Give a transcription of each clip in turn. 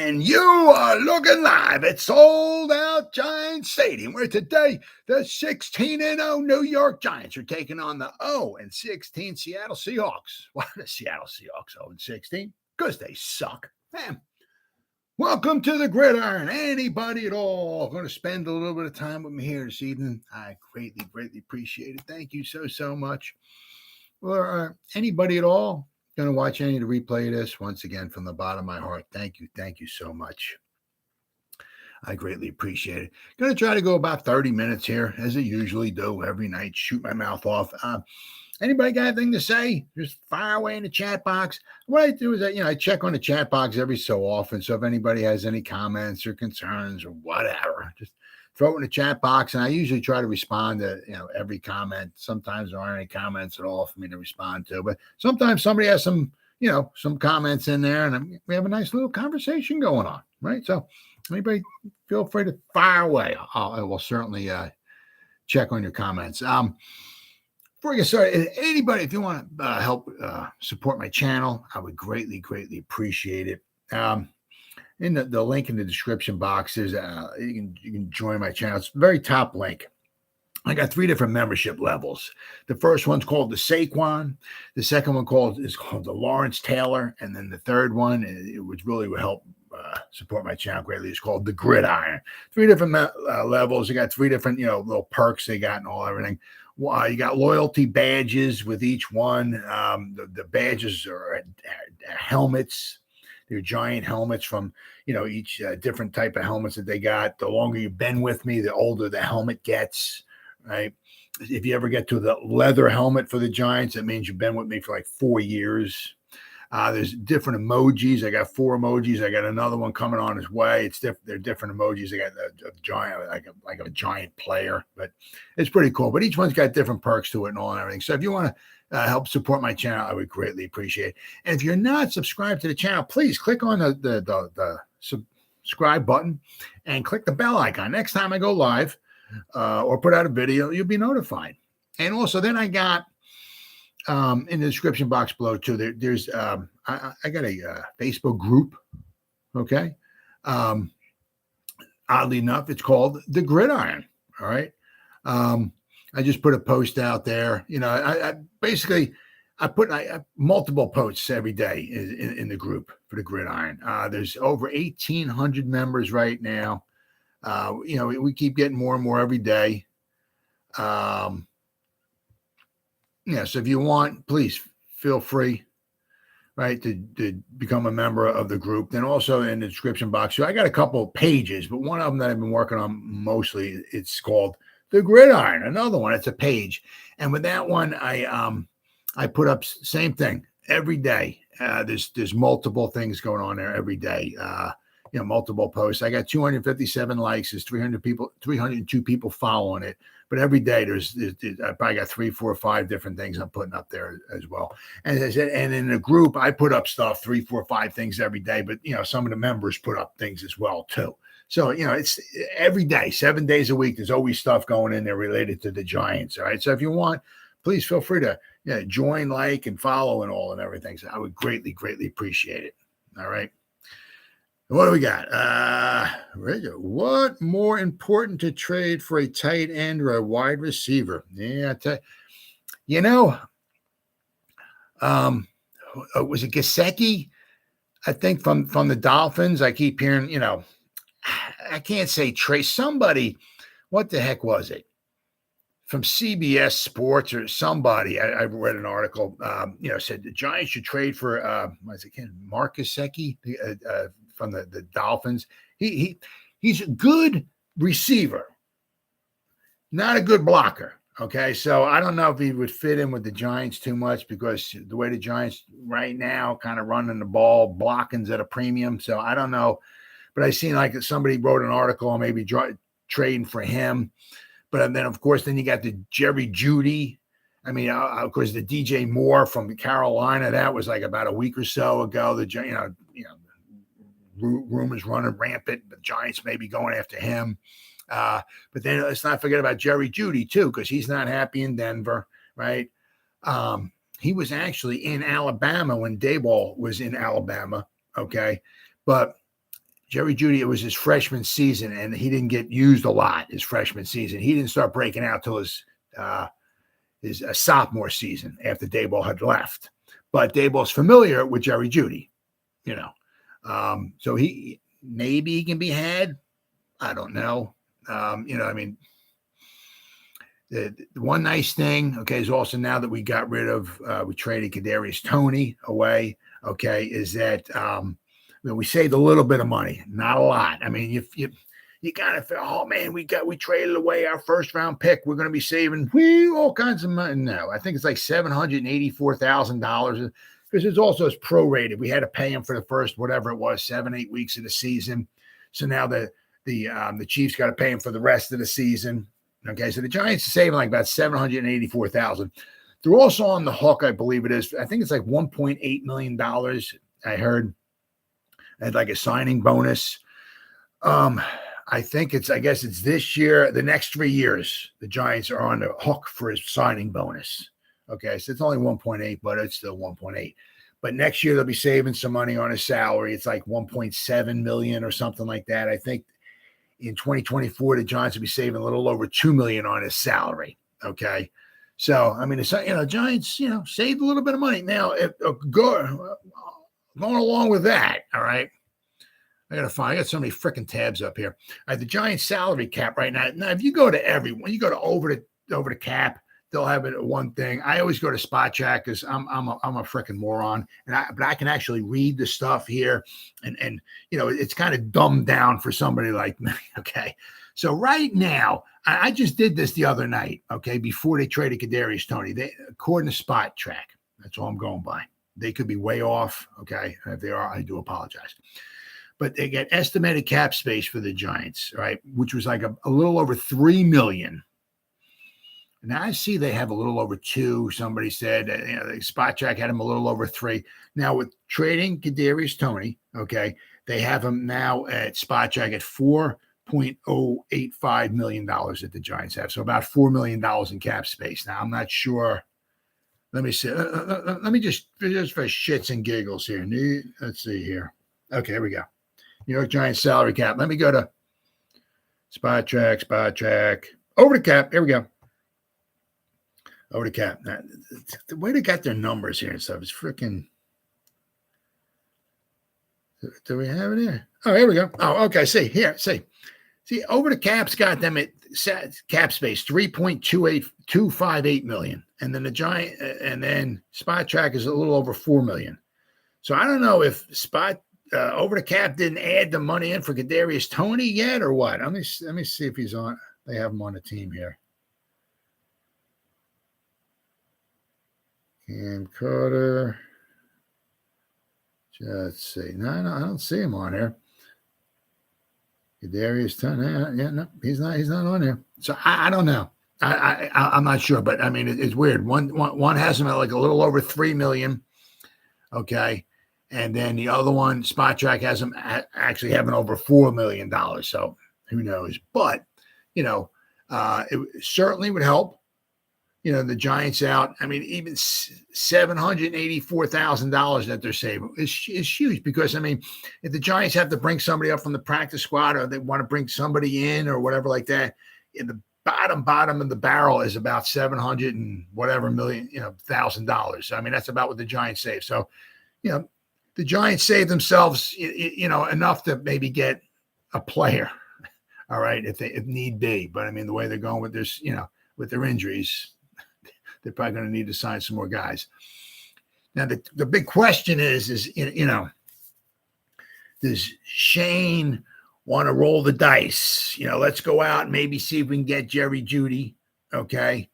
And you are looking live at Sold Out Giants Stadium, where today the 16-0 New York Giants are taking on the 0-16 Seattle Seahawks. Why the Seattle Seahawks 0-16? Because they suck. Man. Welcome to the Gridiron. Anybody at all going to spend a little bit of time with me here this evening? I greatly appreciate it. Thank you so much. Or anybody at all going to watch any of the replay of this, once again, from the bottom of my heart, thank you so much. I greatly appreciate it. Going to try to go about 30 minutes here, as I usually do every night, shoot my mouth off. Anybody got anything to say? Just fire away in the chat box. What I do is I check on the chat box every so often. So if anybody has any comments or concerns or whatever, just throw it in the chat box. And I usually try to respond to, every comment. Sometimes there aren't any comments at all for me to respond to, but sometimes somebody has some comments in there and we have a nice little conversation going on, right? So anybody feel free to fire away. I will certainly check on your comments. Before I get started, anybody, if you want to help support my channel, I would greatly appreciate it. In the link in the description box is you can join my channel. It's the very top link. I got 3 different membership levels. The first one's called the Saquon. The second one is called the Lawrence Taylor, and then the third one, which really will help support my channel greatly, is called the Gridiron. 3 different levels. You got 3 different little perks they got and everything. You got loyalty badges with each one. The badges are helmets. They're giant helmets from, each different type of helmets that they got. The longer you've been with me, the older the helmet gets, right? If you ever get to the leather helmet for the Giants, that means you've been with me for like 4 years. There's different emojis. I got 4 emojis. I got another one coming on its way. They're different emojis. I got a giant, like a giant player, but it's pretty cool. But each one's got different perks to it and all and everything. So if you want to help support my channel, I would greatly appreciate it. And if you're not subscribed to the channel, please click on the subscribe button and click the bell icon. Next time I go live or put out a video, you'll be notified. And also, then I got in the description box below too. There's I got a Facebook group. Okay, oddly enough, it's called the Gridiron. All right. I just put a post out there. I basically put multiple posts every day in the group for the Gridiron. There's over 1,800 members right now. We keep getting more and more every day. So if you want, please feel free, right, to become a member of the group. Then also in the description box, so I got a couple of pages, but one of them that I've been working on mostly, it's called the Gridiron. Another one, it's a page. And with that one, I put up same thing every day. There's multiple things going on there every day. Multiple posts. I got 257 likes. There's 302 people following it. But every day I probably got 3, 4, 5 different things I'm putting up there as well. And as I said, and in the group, I put up stuff 3, 4, 5 things every day. But some of the members put up things as well too. So it's every day, 7 days a week. There's always stuff going in there related to the Giants. All right. So if you want, please feel free to join, like, and follow and all and everything. So I would greatly appreciate it. All right. What do we got? What more important to trade for a tight end or a wide receiver? Yeah, was it Gesicki? I think from the Dolphins. I keep hearing, I can't say trade. Somebody, what the heck was it? From CBS Sports or somebody, I read an article, said the Giants should trade for, Mark Gesicki, from the Dolphins. He's a good receiver, not a good blocker. Okay, so I don't know if he would fit in with the Giants too much because the way the Giants right now kind of running the ball, blocking's at a premium. So I don't know, but I seen like somebody wrote an article on maybe trading for him. But then, of course, then you got the Jerry Jeudy. I mean, of course, the DJ Moore from Carolina. That was like about a week or so ago. The rumors running rampant. The Giants may be going after him. But then let's not forget about Jerry Jeudy too, because he's not happy in Denver, right? He was actually in Alabama when Daboll was in Alabama. Okay, but Jerry Jeudy, it was his freshman season, and he didn't get used a lot his freshman season. He didn't start breaking out till his sophomore season after Daboll had left. But Daboll's familiar with Jerry Jeudy, so maybe he can be had. I don't know. The one nice thing, okay, is also now that we got rid of, we traded Kadarius Toney away, okay, is that we saved a little bit of money, not a lot. I mean, you gotta feel, oh man, we traded away our first round pick. We're gonna be saving all kinds of money. No, I think it's like $784,000 because it's also prorated. We had to pay him for the first, whatever it was, 7-8 weeks of the season. So now the Chiefs got to pay him for the rest of the season. Okay, so the Giants are saving like about $784,000. They're also on the hook, I believe it is. I think it's like $1.8 million. I heard had like a signing bonus. I guess it's this year, the next 3 years, the Giants are on the hook for his signing bonus. Okay, so it's only 1.8, but it's still 1.8. But next year they'll be saving some money on his salary. It's like 1.7 million or something like that. I think in 2024 the Giants will be saving a little over 2 million on his salary. Okay, so I mean, it's Giants, saved a little bit of money. Now, going along with that, all right. I got so many freaking tabs up here. All right, the Giants salary cap right now. Now, if you go to you go to over the cap, they'll have it one thing. I always go to Spot Check because I'm a freaking moron, but I can actually read the stuff here, and it's kind of dumbed down for somebody like me. Okay, so right now I just did this the other night. Okay, before they traded Kadarius Toney, according to Spot Track, that's all I'm going by. They could be way off. Okay, if they are, I do apologize. But they get estimated cap space for the Giants, right? Which was like a little over $3 million. Now I see they have a little over 2. Somebody said, Spot Check had him a little over 3. Now with trading Kadarius Toney, okay, they have him now at Spot Check at $4.085 million that the Giants have. So about $4 million in cap space. Now I'm not sure. Let me see. Let me just for shits and giggles here. Let's see here. Okay, here we go. New York Giants salary cap. Let me go to Spot Track. Over the cap. Here we go. Over the cap. Now, the way they got their numbers here and stuff is freaking. Do we have it here? Oh, here we go. Oh, okay. See, over the cap's got them at cap space $3.258 million. And then the Giant, and then Spot Track is a little over $4 million. So I don't know if over the cap didn't add the money in for Kadarius Toney yet or what. Let me see if he's on. They have him on the team here. Cam Carter. Let's see. No, I don't see him on here. Kadarius Toney. No, he's not on here. So I don't know. I'm not sure, but I mean it's weird. One has him at like a little over $3 million. Okay. And then the other one, Spot Track, has them actually having over $4 million. So who knows? But, it certainly would help, the Giants out. I mean, even $784,000 that they're saving is huge because, I mean, if the Giants have to bring somebody up from the practice squad or they want to bring somebody in or whatever like that, in the bottom of the barrel is about $700 and whatever million, $1,000. I mean, that's about what the Giants save. So, the Giants save themselves, enough to maybe get a player, all right, if need be. But I mean, the way they're going with this, with their injuries, they're probably going to need to sign some more guys. Now, the big question is, does Shane want to roll the dice? Let's go out and maybe see if we can get Jerry Jeudy, okay?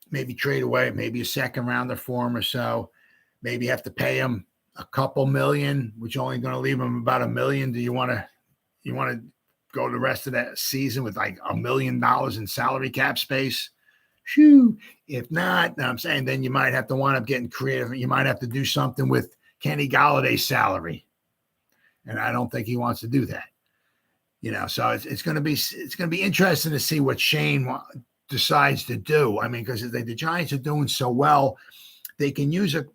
Maybe trade away, maybe a second rounder for him or so. Maybe have to pay him a couple million, which only going to leave him about $1 million. Do you want to go the rest of that season with like $1 million in salary cap space? Phew. If not, I'm saying then you might have to wind up getting creative. You might have to do something with Kenny Galladay's salary, and I don't think he wants to do that. So it's going to be interesting to see what Shane decides to do. I mean, because the Giants are doing so well, they can use a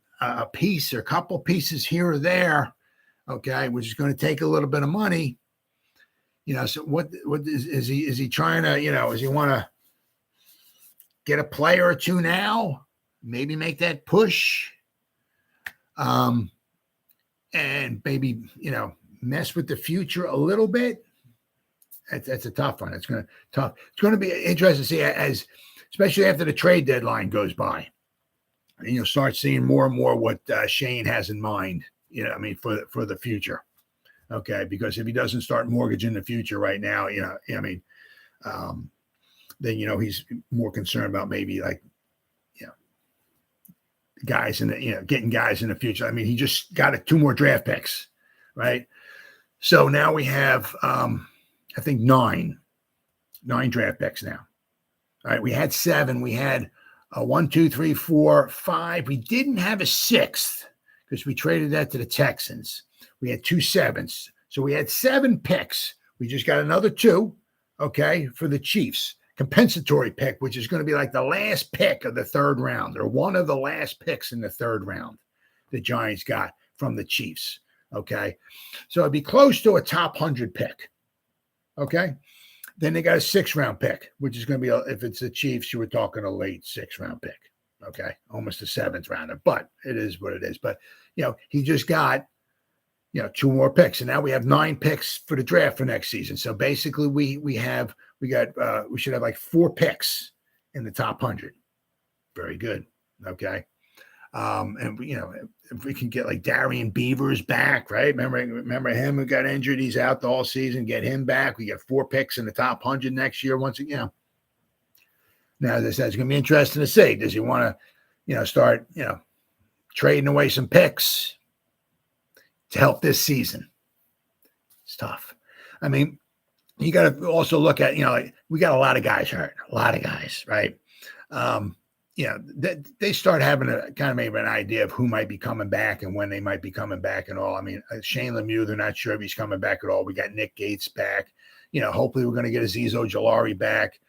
piece or a couple pieces here or there, okay, which is going to take a little bit of money. So what is he trying to, does he want to get a player or two now, maybe make that push, and maybe, mess with the future a little bit? That's a tough one. It's going to be interesting to see, especially after the trade deadline goes by, and you'll start seeing more and more what Shane has in mind, for the future. Okay, because if he doesn't start mortgaging the future right now, then he's more concerned about maybe guys in the getting guys in the future. I mean, he just got 2 more draft picks, right? So now we have I think 9 draft picks now. All right, we had 7. We had 1, 2, 3, 4, 5. We didn't have a 6th because we traded that to the Texans. We had 2 7s. So we had 7 picks. We just got another 2, okay, for the Chiefs. Compensatory pick, which is going to be like the last pick of the 3rd round, or one of the last picks in the 3rd round the Giants got from the Chiefs, okay? So it'd be close to a top 100 pick, okay? Then they got a 6th-round pick, which is going to be, if it's the Chiefs, you were talking a late 6th-round pick, okay? Almost a 7th rounder, but it is what it is. But, he just got 2 more picks, and now we have 9 picks for the draft for next season. So basically, we should have like 4 picks in the top 100. Very good. Okay, and if we can get like Darian Beavers back, right? Remember him who got injured? He's out the whole season. Get him back. We get 4 picks in the top 100 next year. Once again, now as I said, it's going to be interesting to see. Does he want to, start, trading away some picks to help this season? It's tough. I mean, you got to also look at, we got a lot of guys hurt, right? They start having a kind of maybe an idea of who might be coming back and when they might be coming back and all. I mean, Shane Lemieux, they're not sure if he's coming back at all. We got Nick Gates back. Hopefully we're going to get Azeez Ojulari back.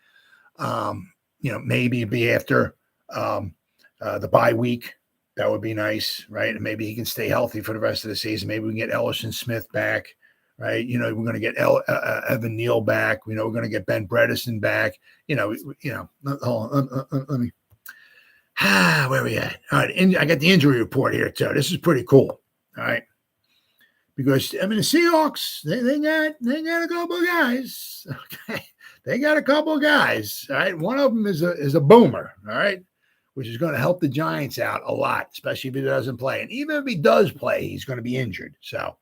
Maybe it'd be after the bye week. That would be nice, right? And maybe he can stay healthy for the rest of the season. Maybe we can get Ellison Smith back, right? We're going to get Evan Neal back. We're going to get Ben Bredesen back. Let me. Where are we at? All right, I got the injury report here too. This is pretty cool. All right, because the Seahawks they got a couple of guys. Okay, they got a couple of guys. All right, one of them is a boomer. All right, which is going to help the Giants out a lot, especially if he doesn't play. And even if he does play, he's going to be injured. So,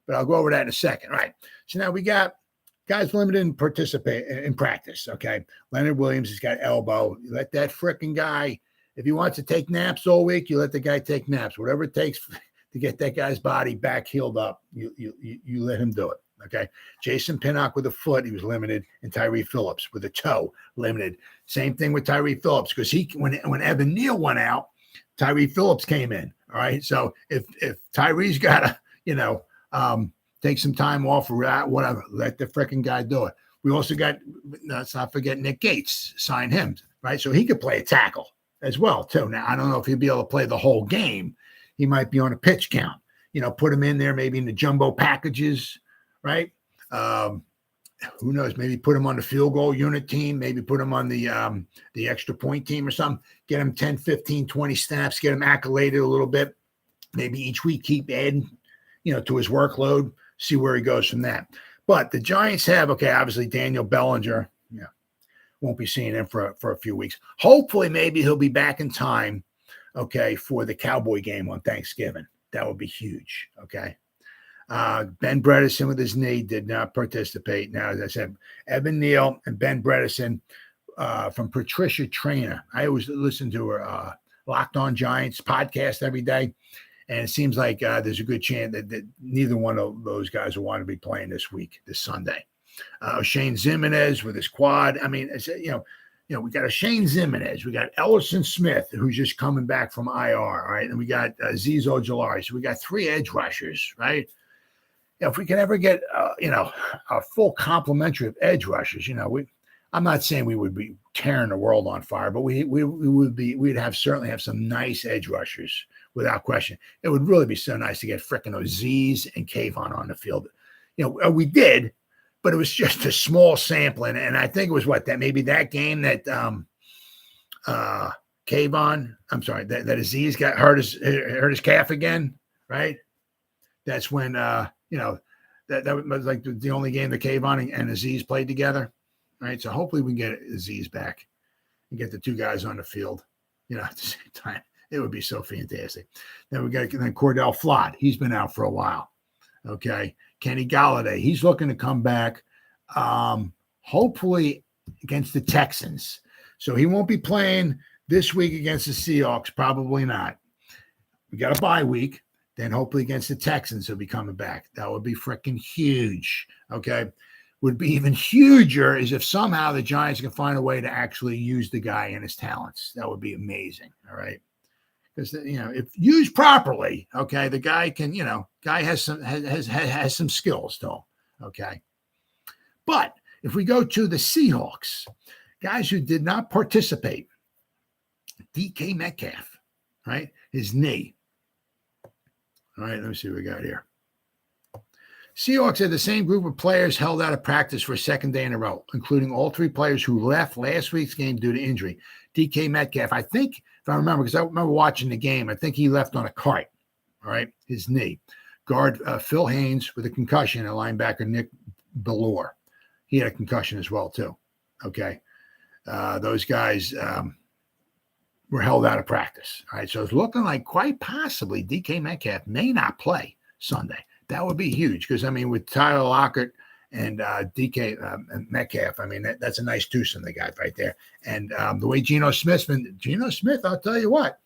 but I'll go over that in a second. All right. So now we got guys limited in participate in practice. Okay, Leonard Williams has got elbow. You let that freaking guy. If he wants to take naps all week, you let the guy take naps. Whatever it takes to get that guy's body back healed up, you let him do it. Okay. Jason Pinnock with a foot, he was limited, and Tyree Phillips with a toe, limited. Same thing with Tyree Phillips, because when Evan Neal went out, Tyree Phillips came in. All right. So if Tyree's got to, take some time off or whatever, let the freaking guy do it. We also got, let's not forget Nick Gates, sign him, right? So he could play a tackle as well, too. Now, I don't know if he'll be able to play the whole game. He might be on a pitch count, put him in there, maybe in the jumbo packages, right? Who knows? Maybe put him on the field goal unit team, maybe put him on the extra point team or something, get him 10, 15, 20 snaps, get him accoladed a little bit. Maybe each week keep adding, to his workload, see where he goes from that. But the Giants have, obviously Daniel Bellinger, won't be seeing him for a few weeks. Hopefully, maybe he'll be back in time, for the Cowboy game on Thanksgiving. That would be huge, okay? Ben Bredesen with his knee did not participate. Now, as I said, Evan Neal and Ben Bredesen from Patricia Traynor. I always listen to her Locked On Giants podcast every day, and it seems like there's a good chance that neither one of those guys will want to be playing this Sunday. Oshane Ximines with his quad. I mean, we got Oshane Ximines. We got Ellison Smith, who's just coming back from IR, right? And we got Azeez Ojulari. So we got 3 edge rushers, right? If we can ever get, a full complementary of edge rushers, I'm not saying we would be tearing the world on fire, but we'd certainly have some nice edge rushers without question. It would really be so nice to get frickin' Azeez and Kayvon on the field. We did, but it was just a small sampling. And I think it was that maybe that game that Kayvon, I'm sorry, that Azeez got hurt his calf again, right? That's when that was like the only game that Kayvon and Azeez played together, right? So hopefully we can get Azeez back and get the two guys on the field, at the same time. It would be so fantastic. Then we got Cordell Flott. He's been out for a while. Okay. Kenny Golladay. He's looking to come back, hopefully against the Texans. So he won't be playing this week against the Seahawks. Probably not. We got a bye week. Then hopefully against the Texans, he'll be coming back. That would be freaking huge. Okay. Would be even huger is if somehow the Giants can find a way to actually use the guy and his talents. That would be amazing. All right. Because if used properly, okay, the guy can, guy has some skills to him, okay. But if we go to the Seahawks, guys who did not participate, DK Metcalf, right, his knee. All right, let me see what we got here. Seahawks had the same group of players held out of practice for a second day in a row, including all three players who left last week's game due to injury. DK Metcalf, I think, if I remember, because I remember watching the game, I think he left on a cart, all right, his knee. Guard Phil Haynes with a concussion and linebacker Nick Bellore. He had a concussion as well, too, okay. Those guys were held out of practice, all right. So it's looking like quite possibly DK Metcalf may not play Sunday. That would be huge because, with Tyler Lockett and DK Metcalf, that's a nice twosome they got right there. And the way Geno Smith, I'll tell you what,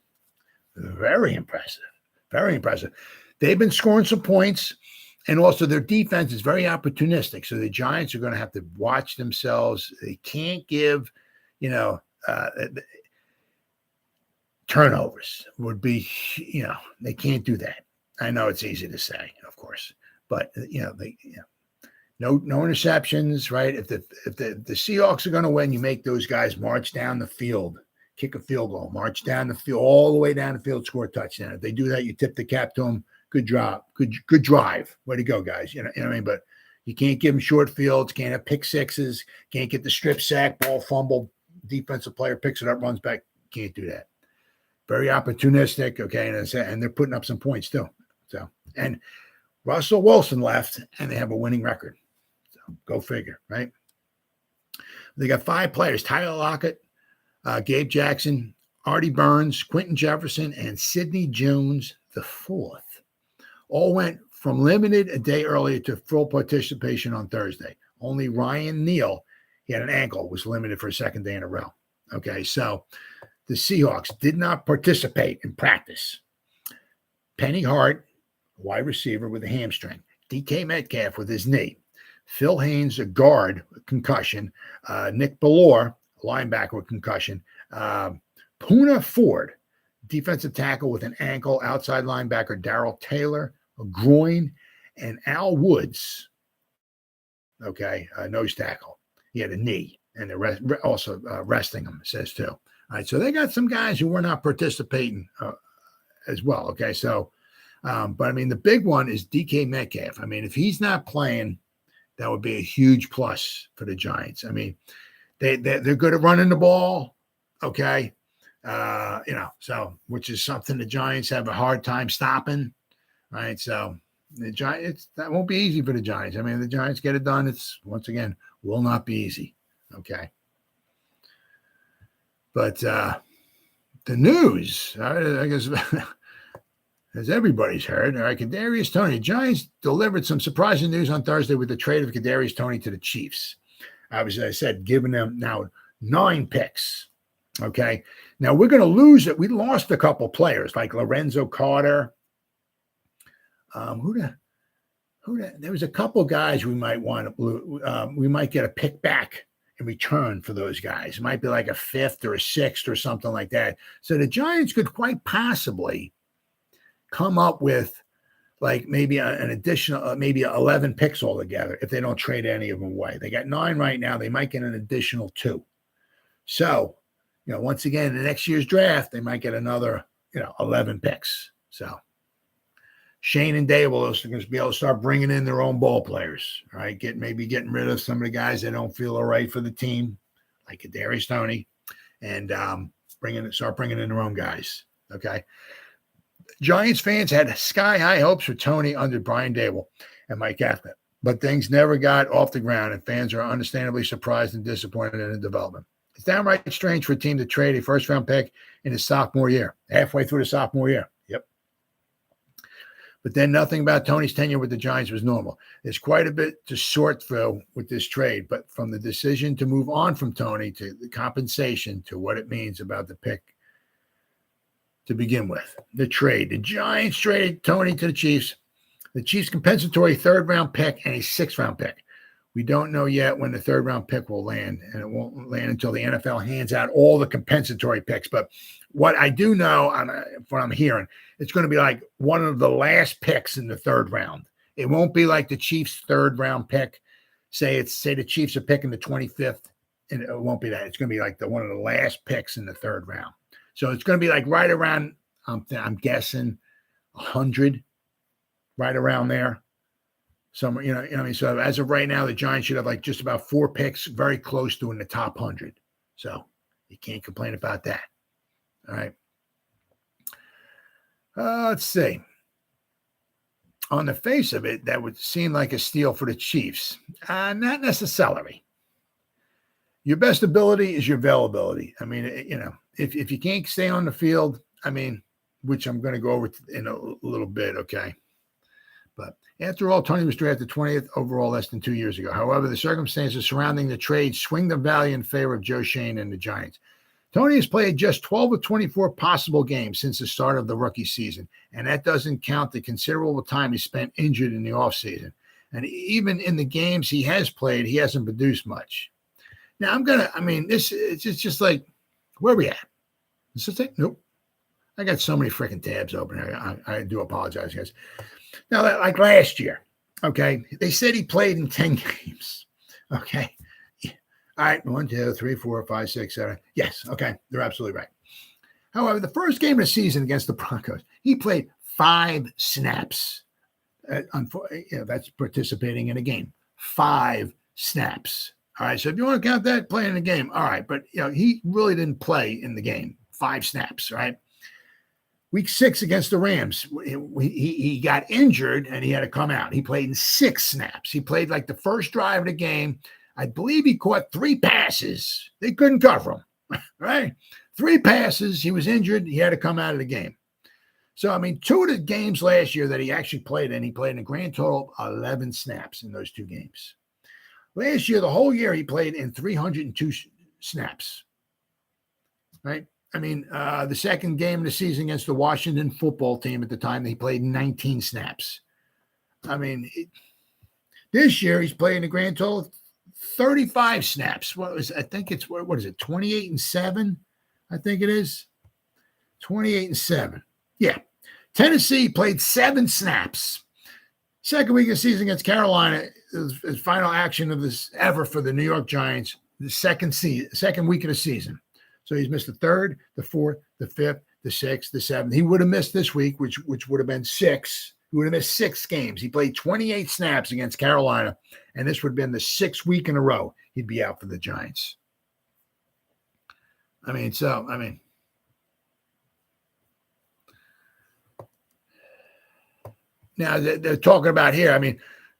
very impressive, very impressive. They've been scoring some points, and also their defense is very opportunistic. So the Giants are going to have to watch themselves. They can't give, turnovers would be, they can't do that. I know it's easy to say, of course, but no interceptions, right? If the Seahawks are going to win, you make those guys march down the field, kick a field goal, march down the field, all the way down the field, score a touchdown. If they do that, you tip the cap to them. Good job, good drive. Way to go, guys. You know what I mean? But you can't give them short fields, can't have pick sixes, can't get the strip sack, ball fumble, defensive player picks it up, runs back. Can't do that. Very opportunistic, okay, and they're putting up some points too. So, and Russell Wilson left, and they have a winning record. So, go figure, right? They got 5 players: Tyler Lockett, Gabe Jackson, Artie Burns, Quentin Jefferson, and Sidney Jones IV. All went from limited a day earlier to full participation on Thursday. Only Ryan Neal, he had an ankle, was limited for a second day in a row. Okay, so the Seahawks did not participate in practice. Penny Hart, wide receiver with a hamstring. DK Metcalf with his knee. Phil Haynes, a guard with concussion. Nick Bellore, linebacker with concussion. Poona Ford, defensive tackle with an ankle. Outside linebacker Darrell Taylor, a groin. And Al Woods, okay, nose tackle. He had a knee. And the rest, also resting him, says too. All right, so they got some guys who were not participating as well. Okay, so, but the big one is DK Metcalf. If he's not playing, that would be a huge plus for the Giants. They're good at running the ball. Okay, so which is something the Giants have a hard time stopping. Right, so the Giants, that won't be easy for the Giants. The Giants get it done. It's once again will not be easy. Okay. But the news, I guess, as everybody's heard, all right, Kadarius Toney. Giants delivered some surprising news on Thursday with the trade of Kadarius Toney to the Chiefs. Obviously, I said, giving them now 9 picks. Okay. Now we're going to lose it. We lost a couple players like Lorenzo Carter. There was a couple guys we might want to, we might get a pick back in return for those guys. It might be like a 5th or a 6th or something like that. So the Giants could quite possibly come up with like maybe an additional, maybe 11 picks altogether if they don't trade any of them away. They got 9 right now. They might get an additional 2. So, once again, in the next year's draft, they might get another, 11 picks. So Shane and Dable are going to be able to start bringing in their own ball players, all right? Maybe getting rid of some of the guys that don't feel all right for the team, like Kadarius Toney, and start bringing in their own guys, okay? Giants fans had sky-high hopes for Toney under Brian Dable and Mike Gaffney, but things never got off the ground, and fans are understandably surprised and disappointed in the development. It's downright strange for a team to trade a first-round pick in his sophomore year, halfway through the sophomore year. Yep. But then nothing about Toney's tenure with the Giants was normal. There's quite a bit to sort through with this trade, but from the decision to move on from Toney to the compensation to what it means about the pick to begin with. The trade. The Giants traded Toney to the Chiefs. The Chiefs' compensatory third-round pick and a sixth-round pick. We don't know yet when the third-round pick will land, and it won't land until the NFL hands out all the compensatory picks. But what I do know, what I'm hearing, it's going to be like one of the last picks in the third round. It won't be like the Chiefs' third-round pick. Say the Chiefs are picking the 25th, and it won't be that. It's going to be like one of the last picks in the third round. So it's going to be like right around, I'm guessing, 100, right around there. Somewhere, you know what I mean? So as of right now, the Giants should have like just about 4 picks, very close to in the top 100. So you can't complain about that. All right. Let's see. On the face of it, that would seem like a steal for the Chiefs. Not necessarily. Your best ability is your availability. I mean, if you can't stay on the field, which I'm going to go over in a little bit, okay? But after all, Toney was drafted 20th overall less than 2 years ago. However, the circumstances surrounding the trade swing the value in favor of Joe Schoen and the Giants. Toney has played just 12 of 24 possible games since the start of the rookie season, and that doesn't count the considerable time he spent injured in the offseason. And even in the games he has played, he hasn't produced much. Now, it's just like, where are we at? Is this it? Nope. I got so many freaking tabs open here. I do apologize, guys. Now, like last year, okay, they said he played in 10 games, okay? All right, 1, 2, 3, 4, 5, 6, 7. Yes, okay, they're absolutely right. However, the first game of the season against the Broncos, he played 5 snaps. That's participating in a game. 5 snaps. All right, so if you want to count that, playing in a game, all right, but he really didn't play in the game. 5 snaps, right? Week 6 against the Rams, he got injured and he had to come out. He played in 6 snaps. He played like the first drive of the game. I believe he caught 3 passes. They couldn't cover him, right? 3 passes. He was injured. He had to come out of the game. So, 2 of the games last year that he actually played in, he played in a grand total of 11 snaps in those 2 games. Last year, the whole year, he played in 302 snaps, right? The second game of the season against the Washington football team at the time, he played 19 snaps. This year he's playing a grand total of 35 snaps. What is it, 28 and 7? I think it is 28 and 7. Yeah. Tennessee played 7 snaps. Second week of the season against Carolina is final action of this ever for the New York Giants, the second week of the season. So he's missed the 3rd, the 4th, the 5th, the 6th, the 7th. He would have missed this week, which would have been 6. He would have missed 6 games. He played 28 snaps against Carolina, and this would have been the 6th week in a row he'd be out for the Giants. Now they're talking about here,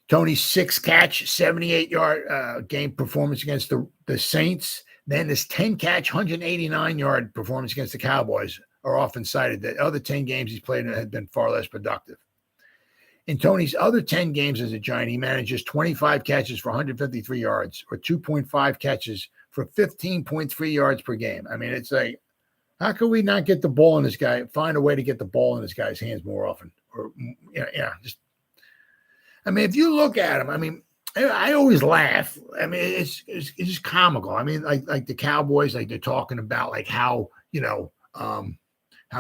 Toney's 6-catch, 78-yard game performance against the Saints. Then this 10-catch, 189-yard performance against the Cowboys are often cited. The other 10 games he's played in had been far less productive. In Toney's other 10 games as a Giant, he manages 25 catches for 153 yards or 2.5 catches for 15.3 yards per game. It's like, how can we not get the ball in this guy, find a way to get the ball in this guy's hands more often? Or, if you look at him, I always laugh. It's just comical. Like the Cowboys, like they're talking about like how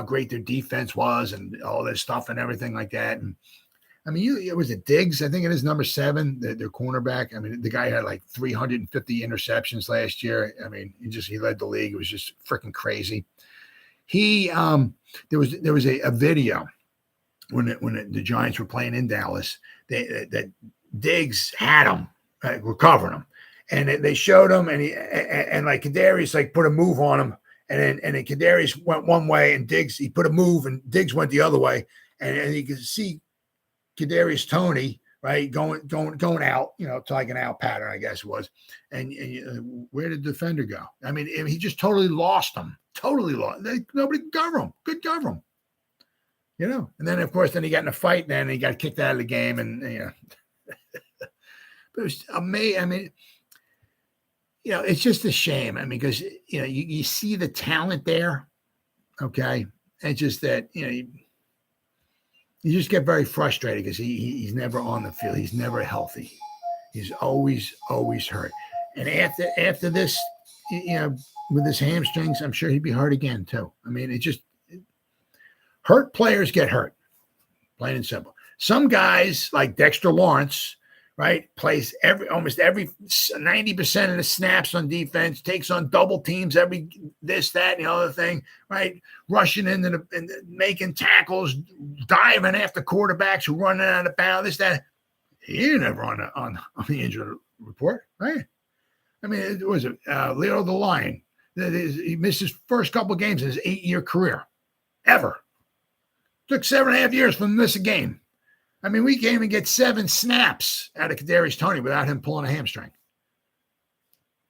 great their defense was and all this stuff and everything like that. And it was Diggs. I think it is number 7, their cornerback. The guy had like 350 interceptions last year. He led the league. It was just freaking crazy. There was a video the Giants were playing in Dallas, that Diggs had him, were covering him, and they showed him, and like Kadarius like put a move on him, and then Kadarius went one way, and he put a move, and Diggs went the other way, and you could see Kadarius Toney right going out, to like an out pattern, I guess it was, and where did the defender go? I mean, he just totally lost him, totally lost. Nobody could cover him, and then of course he got in a fight, and then he got kicked out of the game, and but it was amazing. I mean, it's just a shame. I mean, because you see the talent there, okay. It's just that you just get very frustrated because he's never on the field. He's never healthy. He's always hurt. And after this, with his hamstrings, I'm sure he'd be hurt again too. I mean, hurt players get hurt, plain and simple. Some guys like Dexter Lawrence, right, plays almost every 90% of the snaps on defense, takes on double teams, every this, that, and the other thing, right, rushing into making tackles, diving after quarterbacks who running out of bounds, this, that. He ain't never on the injury report, right? I mean, it was Leo the Lion. He missed his first couple of games in his 8-year career, ever. Took 7.5 years for him to miss a game. I mean, we can't even get 7 snaps out of Kadarius Toney without him pulling a hamstring.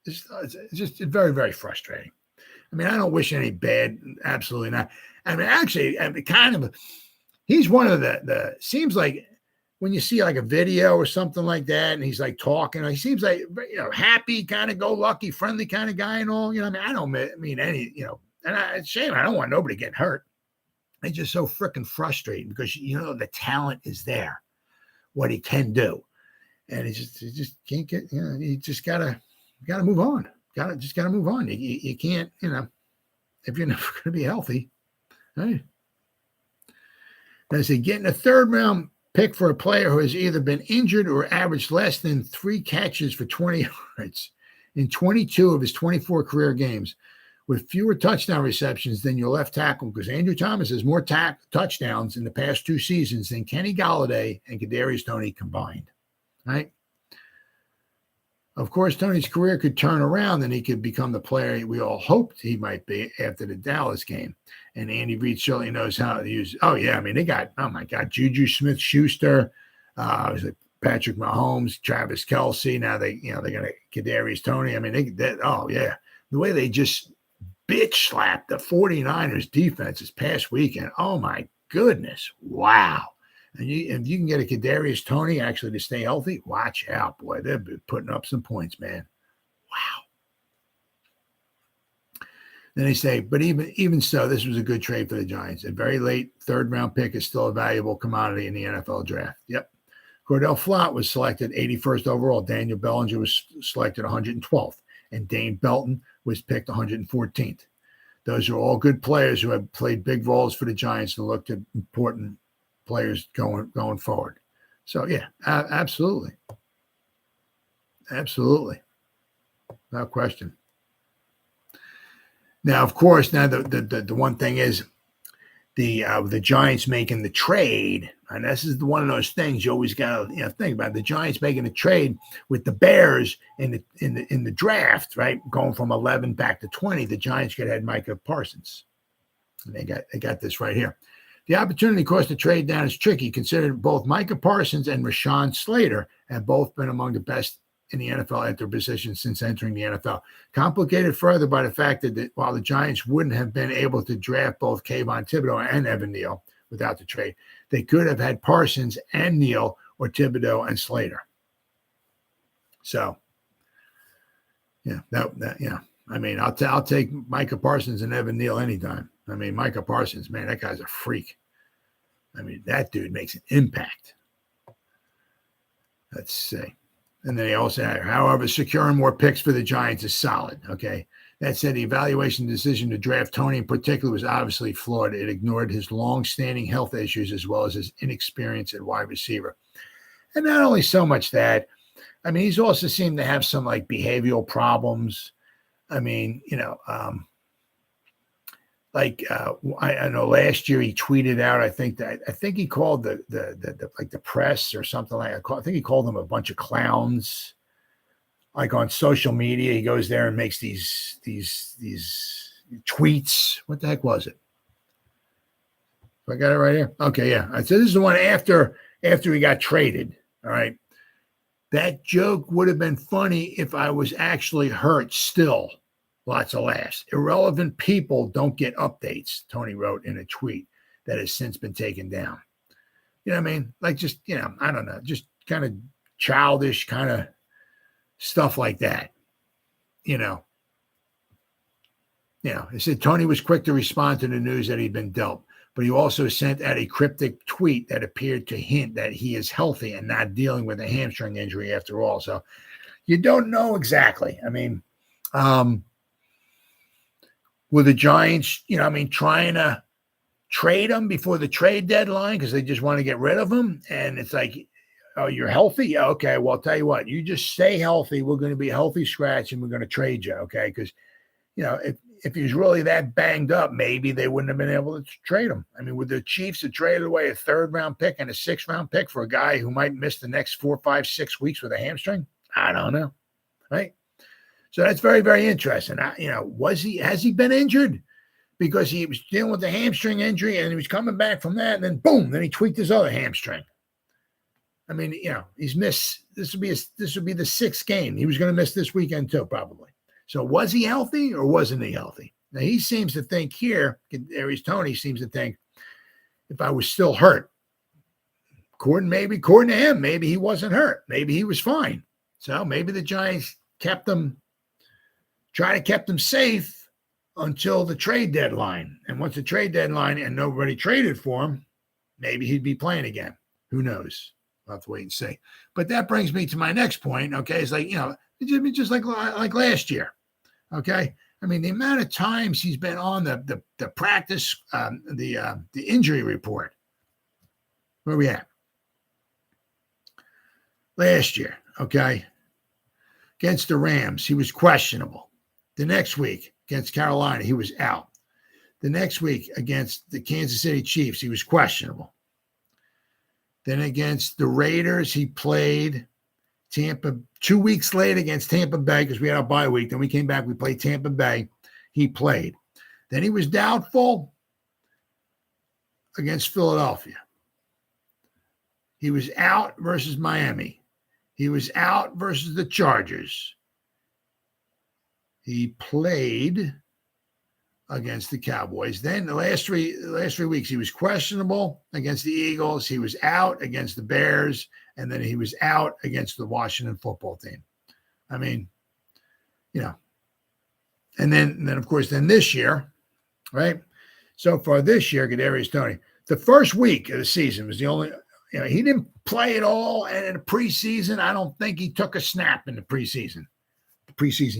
It's just very, very frustrating. I mean, I don't wish any bad, absolutely not. I mean, actually, he's one of the seems like when you see like a video or something like that, and he's like talking, he seems like, happy, kind of go lucky, friendly kind of guy and all. I mean, I don't mean any, and it's a shame. I don't want nobody getting hurt. It's just so freaking frustrating because the talent is there, what he can do, and he just can't get. You just gotta move on. Gotta move on. You can't. If you're never going to be healthy, right? As they getting a 3rd round pick for a player who has either been injured or averaged less than 3 catches for 20 yards in 22 of his 24 career games, with fewer touchdown receptions than your left tackle, because Andrew Thomas has more touchdowns in the past 2 seasons than Kenny Golladay and Kadarius Toney combined, right? Of course, Toney's career could turn around and he could become the player we all hoped he might be after the Dallas game. And Andy Reid certainly knows how to use. Oh, yeah. I mean, they got, oh, my God, Juju Smith-Schuster, Patrick Mahomes, Travis Kelce. Now they got Kadarius Toney. I mean, oh, yeah. The way they just bitch slapped the 49ers defense this past weekend. Oh, my goodness. Wow. And if you can get a Kadarius Toney actually to stay healthy, watch out, boy. They'll be putting up some points, man. Wow. Then they say, but even so, this was a good trade for the Giants. A very late 3rd round pick is still a valuable commodity in the NFL draft. Yep. Cordell Flott was selected 81st overall. Daniel Bellinger was selected 112th. And Dane Belton was picked 114th. Those are all good players who have played big roles for the Giants and looked at important players going forward. So, yeah, absolutely. Absolutely. Without question. Now, of course, the one thing is the Giants making the trade, and this is one of those things you always got to think about. The Giants making a trade with the Bears in the draft, right? Going from 11 back to 20, the Giants could have had Micah Parsons. And they got this right here. The opportunity cost to trade down is tricky, considering both Micah Parsons and Rashawn Slater have both been among the best in the NFL at their positions since entering the NFL. Complicated further by the fact that while the Giants wouldn't have been able to draft both Kayvon Thibodeau and Evan Neal without the trade, they could have had Parsons and Neal or Thibodeau and Slater. So, yeah, yeah. I mean, I'll take Micah Parsons and Evan Neal anytime. I mean, Micah Parsons, man, that guy's a freak. I mean, that dude makes an impact. Let's see. And then they also have, however, securing more picks for the Giants is solid. Okay. That said, the evaluation decision to draft Toney in particular was obviously flawed. It ignored his long-standing health issues as well as his inexperience at wide receiver. And not only so much that, I mean, he's also seemed to have some like behavioral problems. I mean, I know last year he tweeted out, I think he called the press or something like that. I think he called them a bunch of clowns. Like on social media, he goes there and makes these tweets. What the heck was it? I got it right here. Okay, yeah. So this is the one after he got traded. All right. That joke would have been funny if I was actually hurt still. Lots of laughs. Irrelevant people don't get updates, Toney wrote in a tweet that has since been taken down. You know what I mean? Like just, I don't know, just kind of childish kind of stuff like that. It said Toney was quick to respond to the news that he'd been dealt, but he also sent out a cryptic tweet that appeared to hint that he is healthy and not dealing with a hamstring injury after all. So you don't know exactly. I mean, were the Giants, trying to trade him before the trade deadline because they just want to get rid of him? And it's like, oh, you're healthy? Yeah, okay, well, I'll tell you what, you just stay healthy. We're going to be a healthy scratch and we're going to trade you, okay? Because, if he was really that banged up, maybe they wouldn't have been able to trade him. I mean, would the Chiefs have traded away a 3rd-round pick and a 6th-round pick for a guy who might miss the next 4, 5, 6 weeks with a hamstring? I don't know, right? So that's very, very interesting. Has he been injured? Because he was dealing with the hamstring injury and he was coming back from that, and then boom, then he tweaked his other hamstring. I mean, he's missed. This would be the 6th game. He was going to miss this weekend too, probably. So was he healthy or wasn't he healthy? Now he seems to think here, Kadarius Toney seems to think, if I was still hurt, according to him, maybe he wasn't hurt. Maybe he was fine. So maybe the Giants kept him safe until the trade deadline. And once the trade deadline and nobody traded for him, maybe he'd be playing again. Who knows? We'll have to wait and see. But that brings me to my next point. Okay, it's like, it's just like last year. Okay, I mean the amount of times he's been on the practice, the injury report. Where are we at? Last year, okay, against the Rams, he was questionable. The next week against Carolina, he was out. The next week against the Kansas City Chiefs, he was questionable. Then against the Raiders, he played Tampa 2 weeks late against Tampa Bay because we had our bye week. Then we came back, we played Tampa Bay. He played. Then he was doubtful against Philadelphia. He was out versus Miami. He was out versus the Chargers. He played against the Cowboys. Then the last three weeks, he was questionable against the Eagles. He was out against the Bears, and then he was out against the Washington football team. I mean, and then of course, this year, right? So far this year, Kadarius Toney, the first week of the season was the only, he didn't play at all. And in the preseason, I don't think he took a snap in the preseason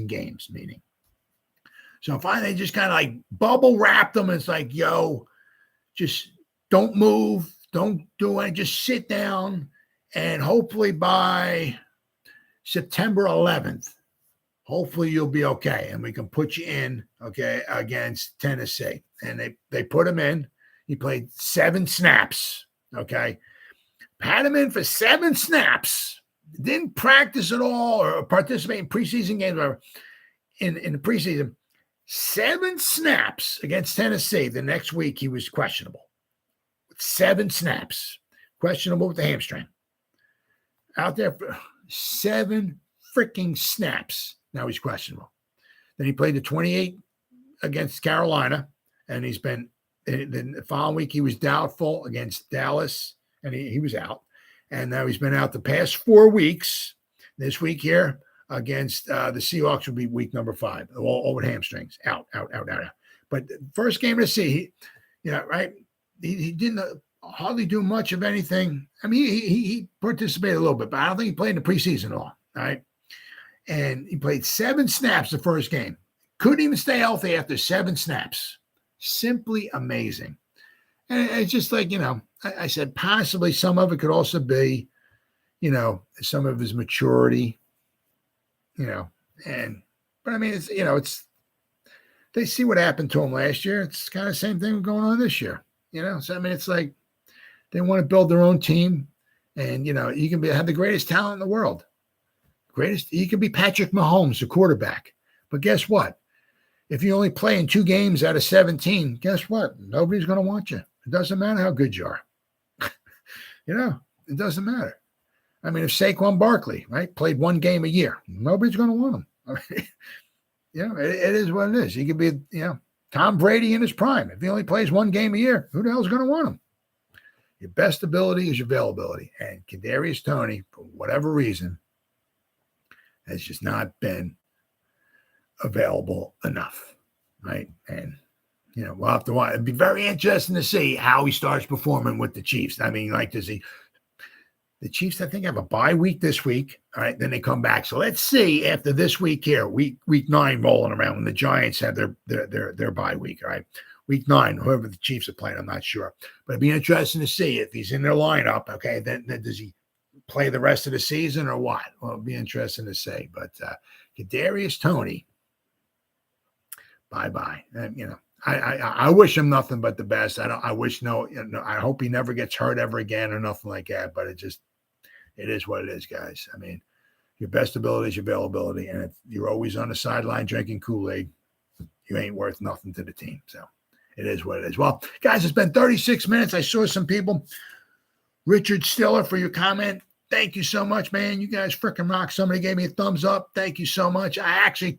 games, meaning. So finally, they just kind of like bubble wrapped him. And it's like, yo, just don't move. Don't do it. Just sit down. And hopefully by September 11th, hopefully you'll be okay. And we can put you in, okay, against Tennessee. And they put him in. He played 7 snaps, okay. Had him in for 7 snaps. Didn't practice at all or participate in preseason games or in the preseason. 7 snaps against Tennessee. The next week, he was questionable. 7 snaps. Questionable with the hamstring. Out there for 7 freaking snaps. Now he's questionable. Then he played the 28 against Carolina, and he's been, the following week, he was doubtful against Dallas, and he was out. And now he's been out the past 4 weeks. This week here against the Seahawks will be week number 5, all with hamstrings. Out. But the first game of the season, right? He didn't hardly do much of anything. I mean, he participated a little bit, but I don't think he played in the preseason at all, right? And he played 7 snaps the first game. Couldn't even stay healthy after 7 snaps. Simply amazing. And it's just like, I said, possibly some of it could also be, some of his maturity, but I mean, it's they see what happened to them last year. It's kind of the same thing going on this year. So I mean, it's like they want to build their own team, and you can have the greatest talent in the world. You can be Patrick Mahomes, the quarterback. But guess what? If you only play in 2 games out of 17, guess what? Nobody's going to want you. It doesn't matter how good you are. It doesn't matter. I mean, if Saquon Barkley, right, played 1 game a year, nobody's going to want him. I mean, it is what it is. He could be, Tom Brady in his prime. If he only plays 1 game a year, who the hell is going to want him? Your best ability is your availability. And Kadarius Toney, for whatever reason, has just not been available enough, right? And, we'll have to watch. It'd be very interesting to see how he starts performing with the Chiefs. I mean, the Chiefs, I think, have a bye week this week. All right, then they come back. So let's see after this week here, week 9 rolling around when the Giants have their bye week. All right, week 9, whoever the Chiefs are playing, I'm not sure, but it'd be interesting to see if he's in their lineup. Okay, then does he play the rest of the season or what? Well, it'll be interesting to see. But Kadarius Toney, bye. And, I wish him nothing but the best. I hope he never gets hurt ever again or nothing like that. But it is what it is, guys. I mean, your best ability is your availability. And if you're always on the sideline drinking Kool-Aid, you ain't worth nothing to the team. So it is what it is. Well, guys, it's been 36 minutes. I saw some people. Richard Stiller, for your comment. Thank you so much, man. You guys freaking rock. Somebody gave me a thumbs up. Thank you so much. I actually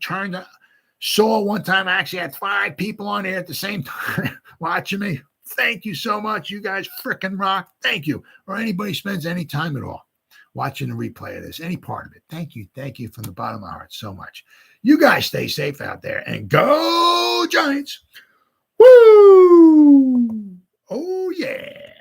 saw one time, I actually had 5 people on here at the same time watching me. Thank you so much. You guys freaking rock. Thank you. Or anybody spends any time at all watching the replay of this, any part of it. Thank you. Thank you from the bottom of my heart so much. You guys stay safe out there and go Giants. Woo! Oh, yeah.